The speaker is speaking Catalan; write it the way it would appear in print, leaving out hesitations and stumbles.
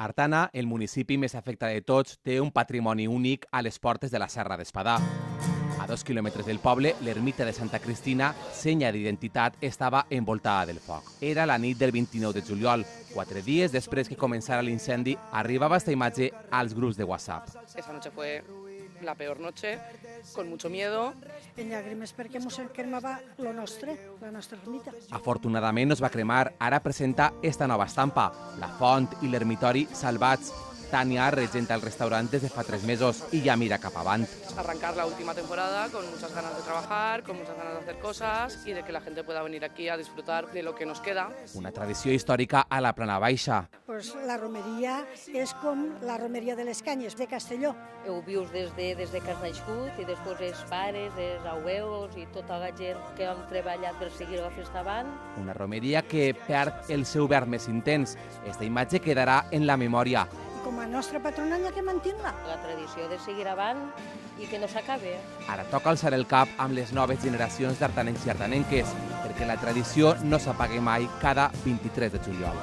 Artana, el municipi més afectat de tots, té un patrimoni únic a les portes de la Serra d'Espadà. A 2 quilòmetres del poble, l'ermita de Santa Cristina, senya d'identitat, estava envoltada del foc. Era la nit del 29 de juliol. 4 dies després que començara l'incendi, arribava esta imatge als grups de WhatsApp. Esa noche fue la peor noche, con mucho miedo. En llàgrimes perquè mos cremava la nostra ermita. Afortunadament no es va cremar, ara presenta esta nova estampa, la font i l'ermitori salvats. Tania regenta el restaurant des de fa 3 mesos i ja mira cap avant. Arrancar la última temporada con muchas ganas de trabajar, con muchas ganas de hacer cosas y de que la gente pueda venir aquí a disfrutar de lo que nos queda. Una tradició històrica a la Plana Baixa. Pues la romeria és com la romeria de les Canyes, de Castelló. Ho vius des que has nascut i després els pares, els abuelos i tota la gent que han treballat per seguir la festa avant. Una romeria que perd el seu verd més intens. Esta imatge quedarà en la memòria. Com a nostra patrona hi ha que mantenir-la. La tradició de seguir avant i que no s'acabe. Ara toca alçar el cap amb les noves generacions d'artanencs i artanenques, perquè la tradició no s'apague mai cada 23 de juliol.